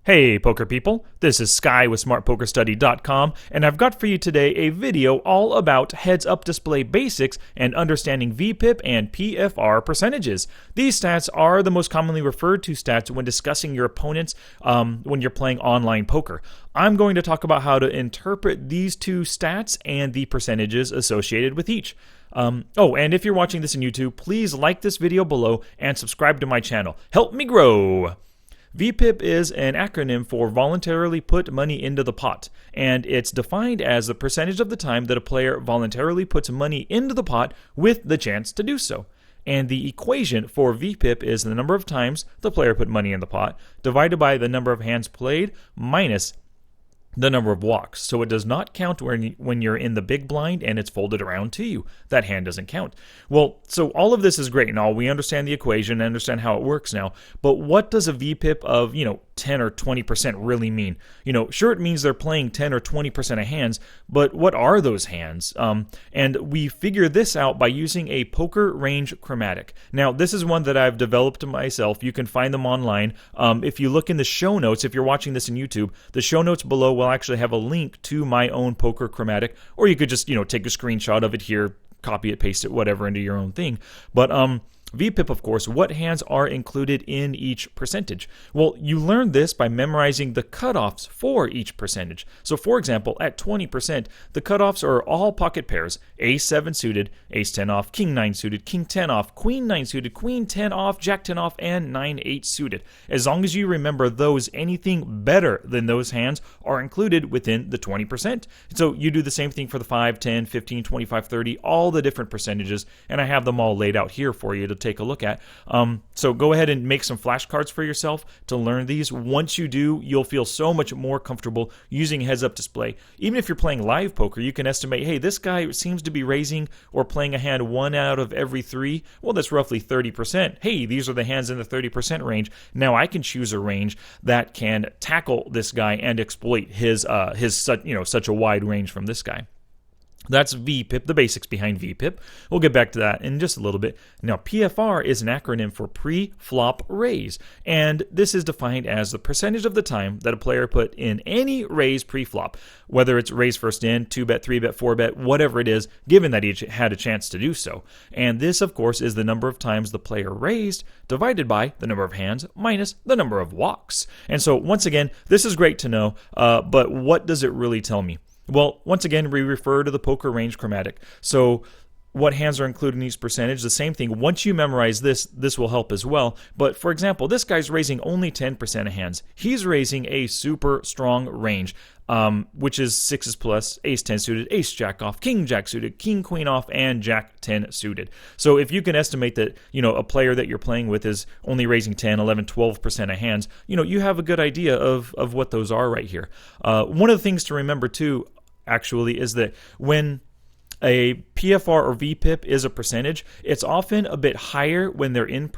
Hey poker people, this is Sky with SmartPokerStudy.com, and I've got for you today a video all about heads-up display basics and understanding VPIP and PFR percentages. These stats are the most commonly referred to stats when discussing your opponents when you're playing online poker. I'm going to talk about how to interpret these two stats and the percentages associated with each. And if you're watching this on YouTube, please like this video below and subscribe to my channel. Help me grow! VPIP is an acronym for voluntarily put money into the pot, and it's defined as the percentage of the time that a player voluntarily puts money into the pot with the chance to do so. And the equation for VPIP is the number of times the player put money in the pot divided by the number of hands played minus the number of walks. So it does not count when you're in the big blind and it's folded around to you. That hand doesn't count. Well, so all of this is great and all. We understand the equation, understand how it works now. But what does a VPIP of, 10 or 20% really mean? Sure, it means they're playing 10 or 20% of hands, but what are those hands? And we figure this out by using a poker range chromatic. Now, this is one that I've developed myself. You can find them online. If you look in the show notes, if you're watching this on YouTube, the show notes below will actually have a link to my own poker chromatic, or you could just, take a screenshot of it here, copy it, paste it, whatever, into your own thing. But VPIP, of course, what hands are included in each percentage? Well, you learn this by memorizing the cutoffs for each percentage. So, for example, at 20%, the cutoffs are all pocket pairs: Ace 7 suited, Ace 10 off, King 9 suited, King 10 off, Queen 9 suited, Queen 10 off, Jack 10 off, and 9 8 suited. As long as you remember those, anything better than those hands are included within the 20%. So you do the same thing for the 5, 10, 15, 25, 30, all the different percentages, and I have them all laid out here for you to take a look at. So go ahead and make some flashcards for yourself to learn these. Once you do, you'll feel so much more comfortable using heads-up display. Even if you're playing live poker, you can estimate, hey, this guy seems to be raising or playing a hand 1 out of every 3. Well, that's roughly 30%. Hey, these are the hands in the 30% range. Now I can choose a range that can tackle this guy and exploit his such a wide range from this guy. That's VPIP, the basics behind VPIP. We'll get back to that in just a little bit. Now, PFR is an acronym for pre-flop raise, and this is defined as the percentage of the time that a player put in any raise pre-flop, whether it's raise first in, 2-bet, 3-bet, 4-bet, whatever it is, given that he had a chance to do so. And this, of course, is the number of times the player raised divided by the number of hands minus the number of walks. And so, once again, this is great to know, but what does it really tell me? Well, once again, we refer to the poker range chromatic. So what hands are included in each percentage? The same thing. Once you memorize this will help as well. But for example, this guy's raising only 10% of hands. He's raising a super strong range, which is 6s plus, Ace 10 suited, Ace Jack off, King Jack suited, King Queen off, and Jack 10 suited. So if you can estimate that, a player that you're playing with is only raising 10, 11, 12% of hands, you have a good idea of what those are right here. One of the things to remember too, actually, is that when a PFR or VPIP is a percentage, it's often a bit higher when they're in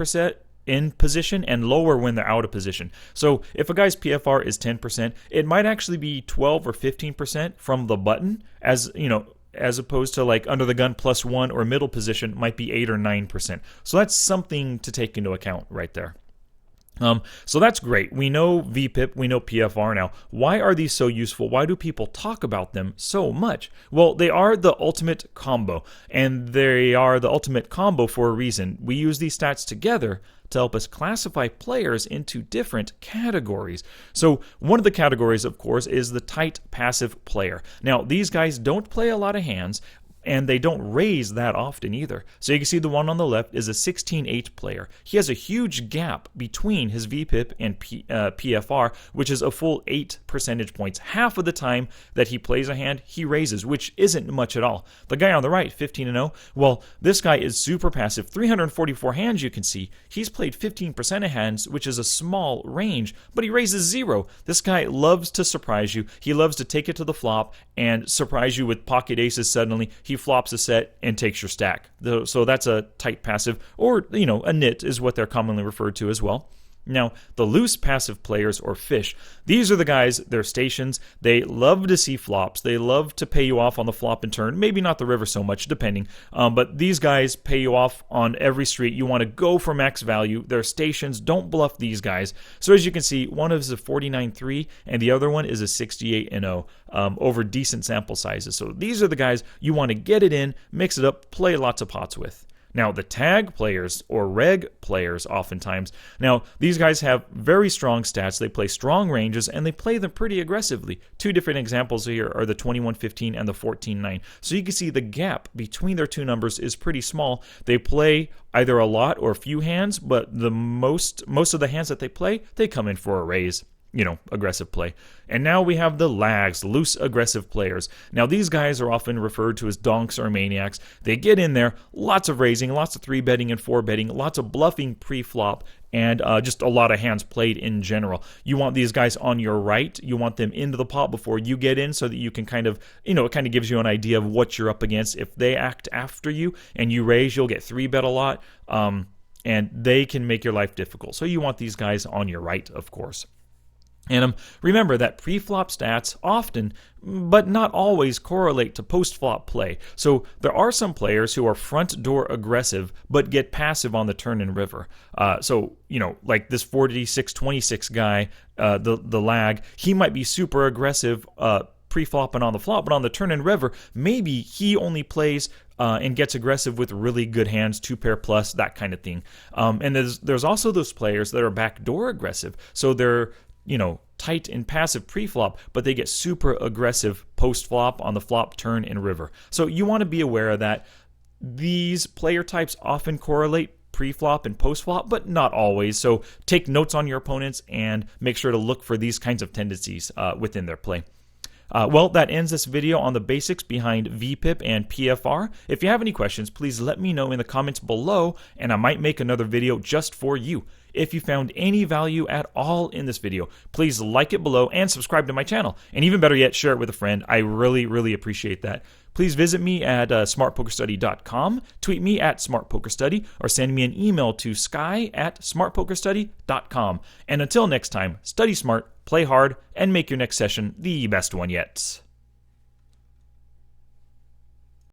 position and lower when they're out of position. So if a guy's PFR is 10%, it might actually be 12 or 15% from the button, as opposed to like under the gun +1 or middle position might be 8 or 9%. So that's something to take into account right there. So that's great. We know VPIP, we know PFR now. Why are these so useful? Why do people talk about them so much? Well, they are the ultimate combo, and they are the ultimate combo for a reason. We use these stats together to help us classify players into different categories. So one of the categories, of course, is the tight passive player. Now, these guys don't play a lot of hands, and they don't raise that often either. So you can see the one on the left is a 16-8 player. He has a huge gap between his VPIP and PFR, which is a full 8 percentage points. Half of the time that he plays a hand, he raises, which isn't much at all. The guy on the right, 15-0, well, this guy is super passive. 344 hands, you can see. He's played 15% of hands, which is a small range, but he raises 0. This guy loves to surprise you. He loves to take it to the flop and surprise you with pocket aces suddenly. He flops a set and takes your stack. So that's a tight passive, or a nit is what they're commonly referred to as well. Now, the loose passive players, or fish, these are the guys, they're stations, they love to see flops, they love to pay you off on the flop and turn, maybe not the river so much, depending, but these guys pay you off on every street. You want to go for max value. They're stations, don't bluff these guys. So as you can see, one is a 49-3 and the other one is a 68-0 over decent sample sizes. So these are the guys you want to get it in, mix it up, play lots of pots with. Now, the tag players, or reg players oftentimes, now these guys have very strong stats, they play strong ranges, and they play them pretty aggressively. Two different examples here are the 21-15 and the 14-9. So you can see the gap between their two numbers is pretty small. They play either a lot or a few hands, but the most of the hands that they play, they come in for a raise. Aggressive play. And now we have the lags, loose aggressive players. Now these guys are often referred to as donks or maniacs. They get in there, lots of raising, lots of 3-betting and 4-betting, lots of bluffing pre-flop, and just a lot of hands played in general. You want these guys on your right. You want them into the pot before you get in so that you can kind of, it kind of gives you an idea of what you're up against. If they act after you and you raise, you'll get 3-bet a lot, and they can make your life difficult. So you want these guys on your right, of course. And remember that pre-flop stats often, but not always, correlate to post-flop play. So there are some players who are front door aggressive, but get passive on the turn and river. Like this 46-26 guy, the lag, he might be super aggressive pre-flop and on the flop, but on the turn and river, maybe he only plays and gets aggressive with really good hands, 2-pair plus, that kind of thing. And there's also those players that are backdoor aggressive. So they're tight and passive pre-flop, but they get super aggressive post-flop on the flop, turn, and river. So you want to be aware of that. These player types often correlate pre-flop and post-flop, but not always. So take notes on your opponents and make sure to look for these kinds of tendencies within their play. Well, that ends this video on the basics behind VPIP and PFR. If you have any questions, please let me know in the comments below, and I might make another video just for you. If you found any value at all in this video, please like it below and subscribe to my channel. And even better yet, share it with a friend. I really, really appreciate that. Please visit me at smartpokerstudy.com, tweet me at smartpokerstudy, or send me an email to sky@smartpokerstudy.com. And until next time, study smart, play hard, and make your next session the best one yet.